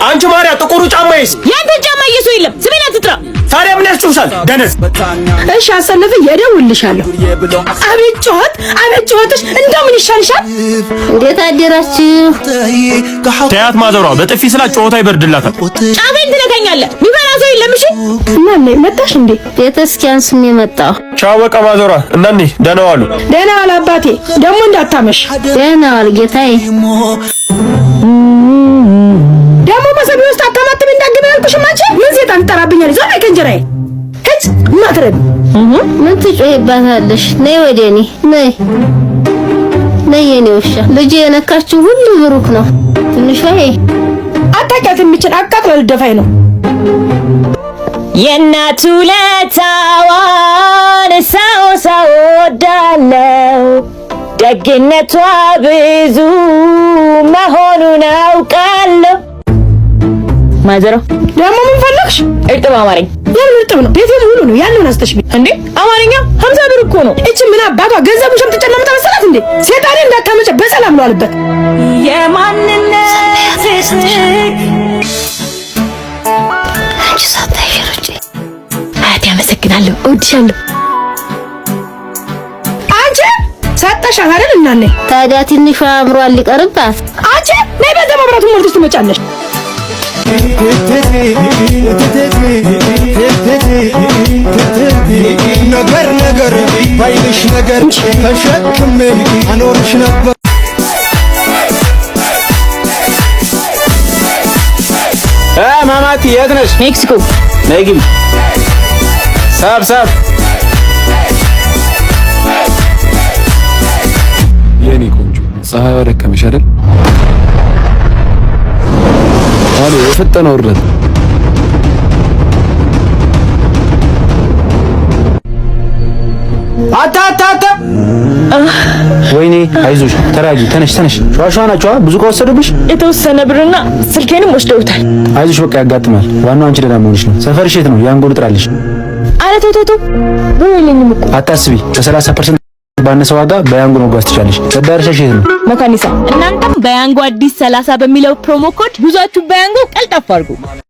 አንቺ ማርያ ጥቁሩ ጫማዬስ? ያንተ ጫማ እየሱ የለም። ስሜን አትጥራ። ታዲያ ምን ያስጨውሳል? ደነዝ። እሺ አሰልፍ እደውልልሻለሁ። አቤት ጨዋታሽ እንደው ምን ይሻልሻል? እንዴት አደራችሁ? ተያት ማዘሯ በጥፊ ስላት ጨዋታ ይበርድላታል። ጫሜን ትነካኛለህ። ሚበላ ሰው የለም። እሺ እናኔ መጣሽ እንዴ? ቤተክርስቲያን ስም የመጣው ቻው በቃ ማዘሯ። እናኔ ደህና ዋሉ። ደህና ዋል አባቴ። ደግሞ እንዳታመሽ። ደህና ዋል ጌታዬ። ደግሞ መሰብ ውስጥ አታማትም እንዳገበ ያልኩሽ ማንቺ ምን ሴጣን ጠራብኛል? ዞር በይ ከእንጀራዬ። ከጭ ማትረብ ምን ትጮይባታለሽ? ነይ ወደኔ ነይ የኔ ውሻ። ልጅ የነካችሁ ሁሉ ብሩክ ነው። ትንሿ አታውቂያት የሚችል አቃጥሎ ልደፋኝ ነው። የእናቱ ለታዋን ሳው ወዳለው ደግነቷ ብዙ መሆኑን አውቃለሁ። ማዘሮ ደግሞ ምን ፈለግሽ? እርጥብ አማርኛ። የምን እርጥብ ነው? ቤቴ ሙሉ ነው። ያንን አስተሽቢ እንዴ አማርኛ 50 ብር እኮ ነው። እቺ ምን አባቷ ገንዘቡ ሸምጥጨለምታ መሰላት እንዴ? ሴጣኔ እንዳታመጨ በሰላም ነው አለበት። የማንነት አንቺ ሳታይሩጭ አያት ያመሰግናለሁ። እወድሻለሁ። አንቺ ሰጠሻት አይደል እናኔ? ታዲያ ትንሿ አእምሯን ሊቀርባት። አንቺ ነይ በዚህ መብራቱን ሞልተሽ ትመጫለሽ። ነገር ባይልሽ ነገር ተሸክሜ አኖርሽ ነበር። ማማቲ የት ነሽ? ሜክሲኮ። ነይ ግቢ። ሰብ የኔ ቆንጆ ፀሐይ ወደከመሽ አይደል? አሎ የፈጠነ ውርደት። አታ ወይኔ አይዞሽ፣ ተራጊ። ተነሽ ሸዋሸዋ ናቸዋ። ብዙ ከወሰዱብሽ የተወሰነ ብርና ስልኬንም ወስደውታል። አይዞሽ፣ በቃ ያጋጥማል። ዋናው አንቺ ደህና መሆንሽ ነው። ሰፈርሽ የት ነው? ያንጎል ጥራልሽ። አረ ቶቶቶ ብር የለኝም እኮ። አታስቢ፣ ከ30% ባነሰ ዋጋ በያንጎ መጓዝ ትችላለሽ። መዳረሻሽ የት ነው? መካኒሳ። እናንተም በያንጎ አዲስ 30 በሚለው ፕሮሞ ኮድ ጉዟችሁ በያንጎ ቀልጣፋ አድርጉ።